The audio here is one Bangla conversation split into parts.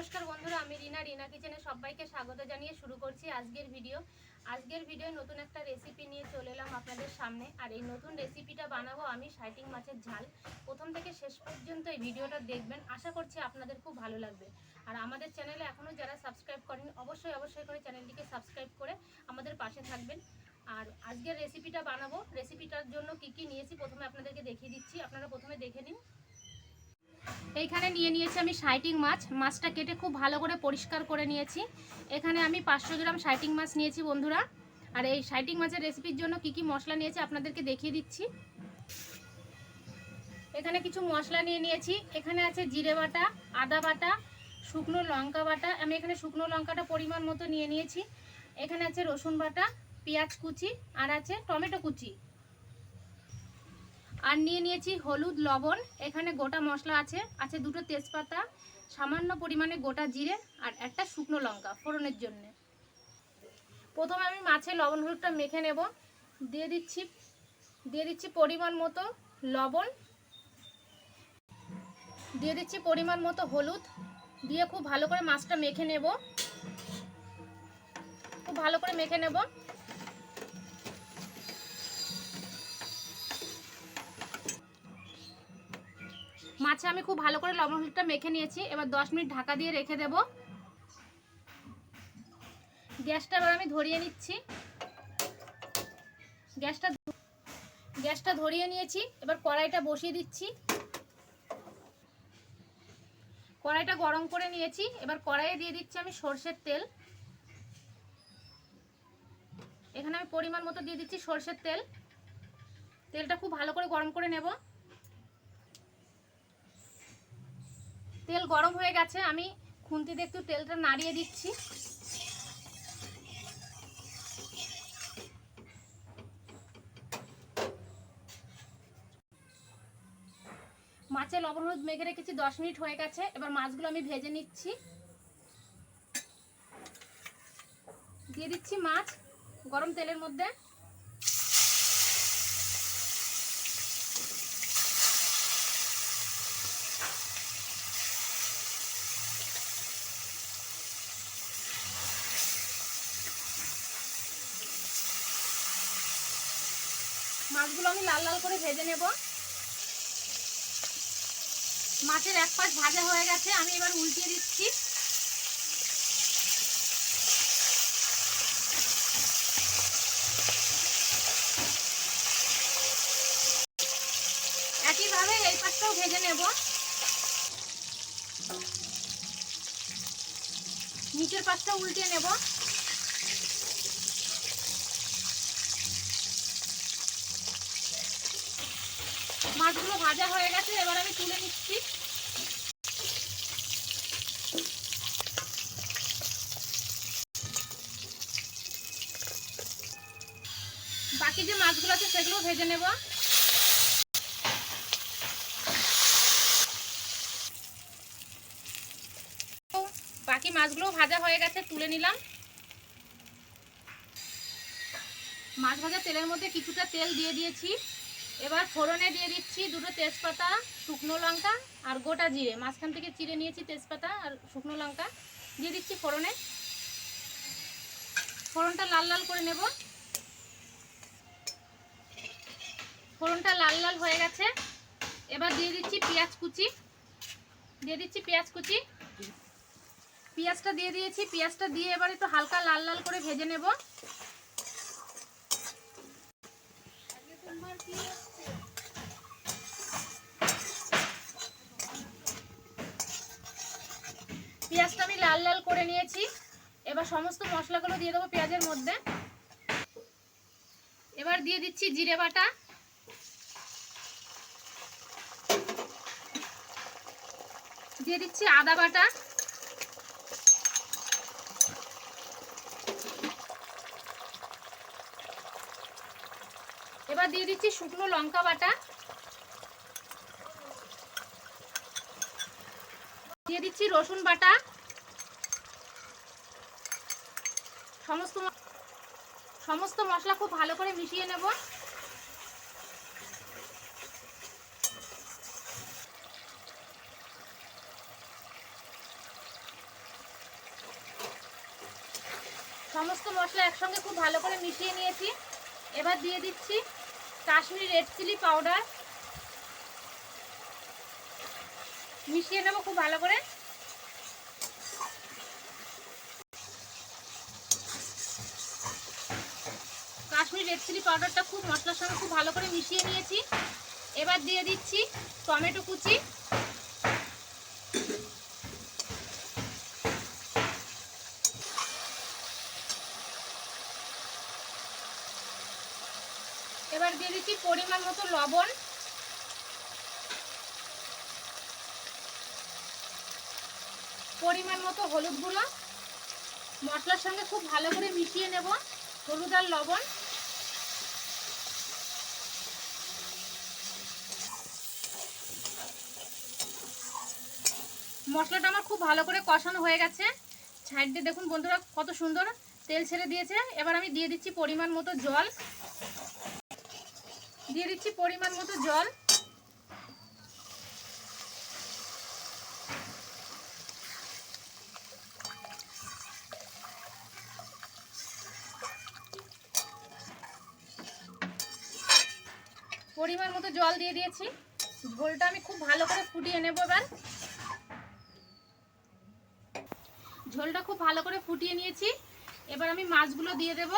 নমস্কার বন্ধুরা, আমি রিনা কিচেনে সবাইকে স্বাগত জানিয়ে শুরু করছি আজকের ভিডিও নতুন একটা রেসিপি নিয়ে চলে এলাম আপনাদের সামনে। আর এই নতুন রেসিপিটা বানাবো আমি শাইটিং মাছের ঝাল। প্রথম থেকে শেষ পর্যন্ত এই ভিডিওটা দেখবেন, আশা করছি আপনাদের খুব ভালো লাগবে। আর আমাদের চ্যানেলে এখনও যারা সাবস্ক্রাইব করেন অবশ্যই করে চ্যানেলটিকে সাবস্ক্রাইব করে আমাদের পাশে থাকবেন। আর আজকের রেসিপিটা বানাবো, রেসিপিটার জন্য কি কি নিয়েছি প্রথমে আপনাদেরকে দেখিয়ে দিচ্ছি, আপনারা প্রথমে দেখে নিন। এইখানে নিয়েছি আমি শাইটিং মাছটা কেটে খুব ভালো করে পরিষ্কার করে নিয়েছি। এখানে আমি 500 গ্রাম শাইটিং মাছ নিয়েছি বন্ধুরা। আর এই শাইটিং মাছের রেসিপির জন্য কি কি মশলা নিয়েছি আপনাদেরকে দেখিয়ে দিচ্ছি। এখানে কিছু মশলা নিয়েছি। এখানে আছে জিরে বাটা, আদা বাটা, শুকনো লঙ্কা বাটা। আমি এখানে শুকনো লঙ্কাটা পরিমাণ মতো নিয়েছি। এখানে আছে রসুন বাটা, পেঁয়াজ কুচি, আর আছে টমেটো কুচি। আর নিয়েছি হলুদ, লবণ। এখানে গোটা মশলা আছে দুটো তেজপাতা, সামান্য পরিমাণে গোটা জিরে, আর একটা শুকনো লঙ্কা ফোড়নের জন্য। প্রথমে আমি মাছে লবণ হলুদটা মেখে নেব। দিয়ে দিচ্ছি পরিমাণ মতো লবণ, দিয়ে দিচ্ছি পরিমাণ মতো হলুদ, দিয়ে খুব ভালো করে মাছটা মেখে নেব। খুব ভালো করে মেখে নেব। মাছে আমি খুব ভালো করে লবণ হলুদটা মেখে নিয়েছি। এবার 10 মিনিট ঢাকা দিয়ে রেখে দেব। গ্যাসটা এবার আমি ধরিয়ে নিচ্ছি। গ্যাসটা ধরিয়ে নিয়েছি। এবার কড়াইটা বসিয়ে দিচ্ছি। কড়াইটা গরম করে নিয়েছি। এবার কড়াইয়ে দিয়ে দিচ্ছি আমি সরষের তেল। এখানে আমি পরিমাণ মতো দিয়ে দিচ্ছি সরষের তেল। তেলটা খুব ভালো করে গরম করে নেব। তেল গরম হয়ে গেছে, আমি খুন্তি দিয়ে একটু তেলটা নাড়িয়ে দিচ্ছি। মাছে লবণ হলুদ মেখে রেখেছি, 10 মিনিট হয়ে গেছে। এবার মাছগুলো আমি ভেজে নিচ্ছি। দিয়ে দিচ্ছি মাছ গরম তেলের মধ্যে। মাছগুলো আমি লাল লাল করে ভেজে নেব। মাছের এক পাশ ভাজা হয়ে গেছে, আমি এবার উল্টিয়ে দিচ্ছি। একইভাবে এই পাশটাও ভেজে নেব। নিচের পাশটা উল্টিয়ে নেব। মাছগুলো ভাজা হয়ে গেছে, এবার আমি তুলে নিচ্ছি। বাকি যে মাছগুলো আছে সেগুলো ভেজে নেব। বাকি মাছগুলো ভাজা হয়ে গেছে, তুলে নিলাম। মাছ ভাজা তেলের মধ্যে কিছুটা তেল দিয়ে দিয়েছি। এবার ফোড়নে দিয়ে দিচ্ছি দুটো তেজপাতা, শুকনো লঙ্কা আর গোটা জিরে। মাঝখান থেকে চিড়ে নিয়েছি তেজপাতা আর শুকনো লঙ্কা, দিয়ে দিচ্ছি ফোড়নে। ফোড়নটা লাল লাল করে নেব। ফোড়নটা লাল লাল হয়ে গেছে। এবার দিয়ে দিচ্ছি পেঁয়াজ কুচি। পেঁয়াজটা দিয়ে দিয়েছি। পেঁয়াজটা দিয়ে এবার একটু হালকা লাল লাল করে ভেজে নেব। পেঁয়াজটা আমি লাল লাল করে নিয়েছি। এবার সমস্ত মশলাগুলো দিয়ে দেবো পেঁয়াজের মধ্যে। এবার দিয়ে দিচ্ছি জিরে বাটা, দিয়ে দিচ্ছি আদা বাটা, এবার দিয়ে দিচ্ছি শুকনো লঙ্কা বাটা, দিয়ে দিচ্ছি রসুন বাটা। সমস্ত মশলা খুব ভালো করে মিশিয়ে নেব। সমস্ত মশলা একসঙ্গে খুব ভালো করে মিশিয়ে নিয়েছি। এবার দিয়ে দিচ্ছি কাশ্মীরি রেড চিলি পাউডার, মিশিয়ে নেব খুব ভালো করে। কাশ্মীরি রেড চিলি পাউডারটা খুব মশলার সঙ্গে খুব ভালো করে মিশিয়ে নিয়েছি। এবার দিয়ে দিচ্ছি টমেটো কুচি, এবার দিয়ে দিচ্ছি পরিমাণ মতো লবণ, পরিমাণ মতো হলুদ গুঁড়ো। মশলার সঙ্গে খুব ভালো করে মিশিয়ে নেব হলুদ আর লবণ। মশলাটা আমার খুব ভালো করে কষানো হয়ে গেছে। সাইড দিয়ে দেখুন বন্ধুরা কত সুন্দর তেল ছেড়ে দিয়েছে। এবার আমি দিয়ে দিচ্ছি পরিমাণ মতো জল, দিয়ে দিচ্ছি পরিমাণ মতো জল। পরিমাণ মতো জল দিয়ে দিয়েছি। ঝোলটা আমি খুব ভালো করে ফুটিয়ে নেব। এবার ঝোলটা খুব ভালো করে ফুটিয়ে নিয়েছি। এবার আমি মাছগুলো দিয়ে দেব,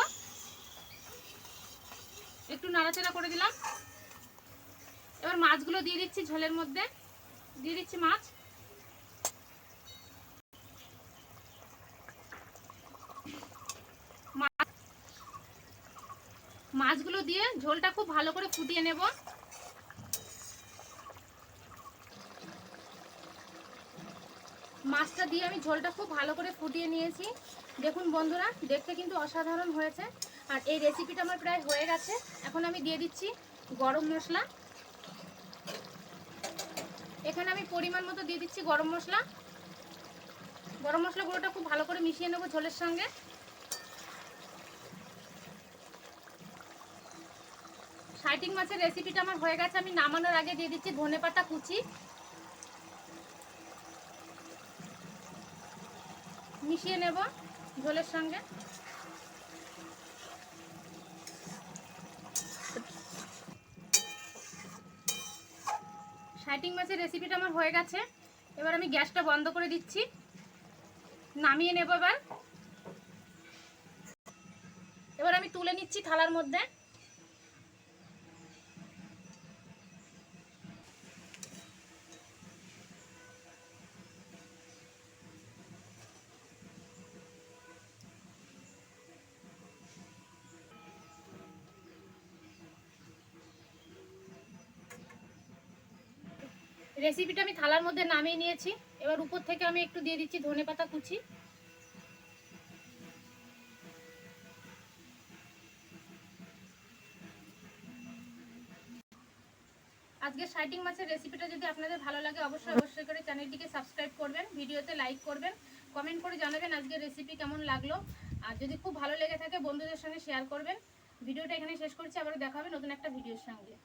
একটু নাড়াচাড়া করে দিলাম। এবার মাছগুলো দিয়ে দিচ্ছি ঝোলের মধ্যে, দিয়ে দিচ্ছি মাছ। মাছগুলো দিয়ে ঝোলটা খুব ভালো করে ফুটিয়ে নেব। মাছটা দিয়ে আমি ঝোলটা খুব ভালো করে ফুটিয়ে নিয়েছি। দেখুন বন্ধুরা দেখতে কিন্তু অসাধারণ হয়েছে। আর এই রেসিপিটা আমার প্রায় হয়ে গেছে। এখন আমি দিয়ে দিচ্ছি গরম মশলা। এখানে আমি পরিমাণ মতো দিয়ে দিচ্ছি গরম মশলা। গরম মশলা গুঁড়োটা খুব ভালো করে মিশিয়ে নেব ঝোলের সঙ্গে। শাইটিং মাছের রেসিপিটা আমার হয়ে গেছে। আমি নামানোর আগে দিয়ে দিচ্ছি ধনেপাতা কুচি, মিশিয়ে নেব ঝোলের সঙ্গে। শাইটিং মাছের রেসিপিটা আমার হয়ে গেছে। এবার আমি গ্যাসটা বন্ধ করে দিচ্ছি, নামিয়ে নেব। এবার আমি তুলে নিচ্ছি থালার মধ্যে। রেসিপিটা আমি থালার মধ্যে নামিয়ে নিয়েছি। এবার উপর থেকে আমি একটু দিয়ে দিচ্ছি ধনেপাতা কুচি। আজকে শাইটিং মাছের রেসিপিটা যদি আপনাদের ভালো লাগে অবশ্যই করে চ্যানেলটিকে সাবস্ক্রাইব করবেন, ভিডিওতে লাইক করবেন, কমেন্ট করে জানাবেন আজকের রেসিপি কেমন লাগলো। আর যদি খুব ভালো লেগে থাকে বন্ধুদের সঙ্গে শেয়ার করবেন। ভিডিওটা এখানে শেষ করছি, আবারও দেখা হবে নতুন একটা ভিডিওর সঙ্গে।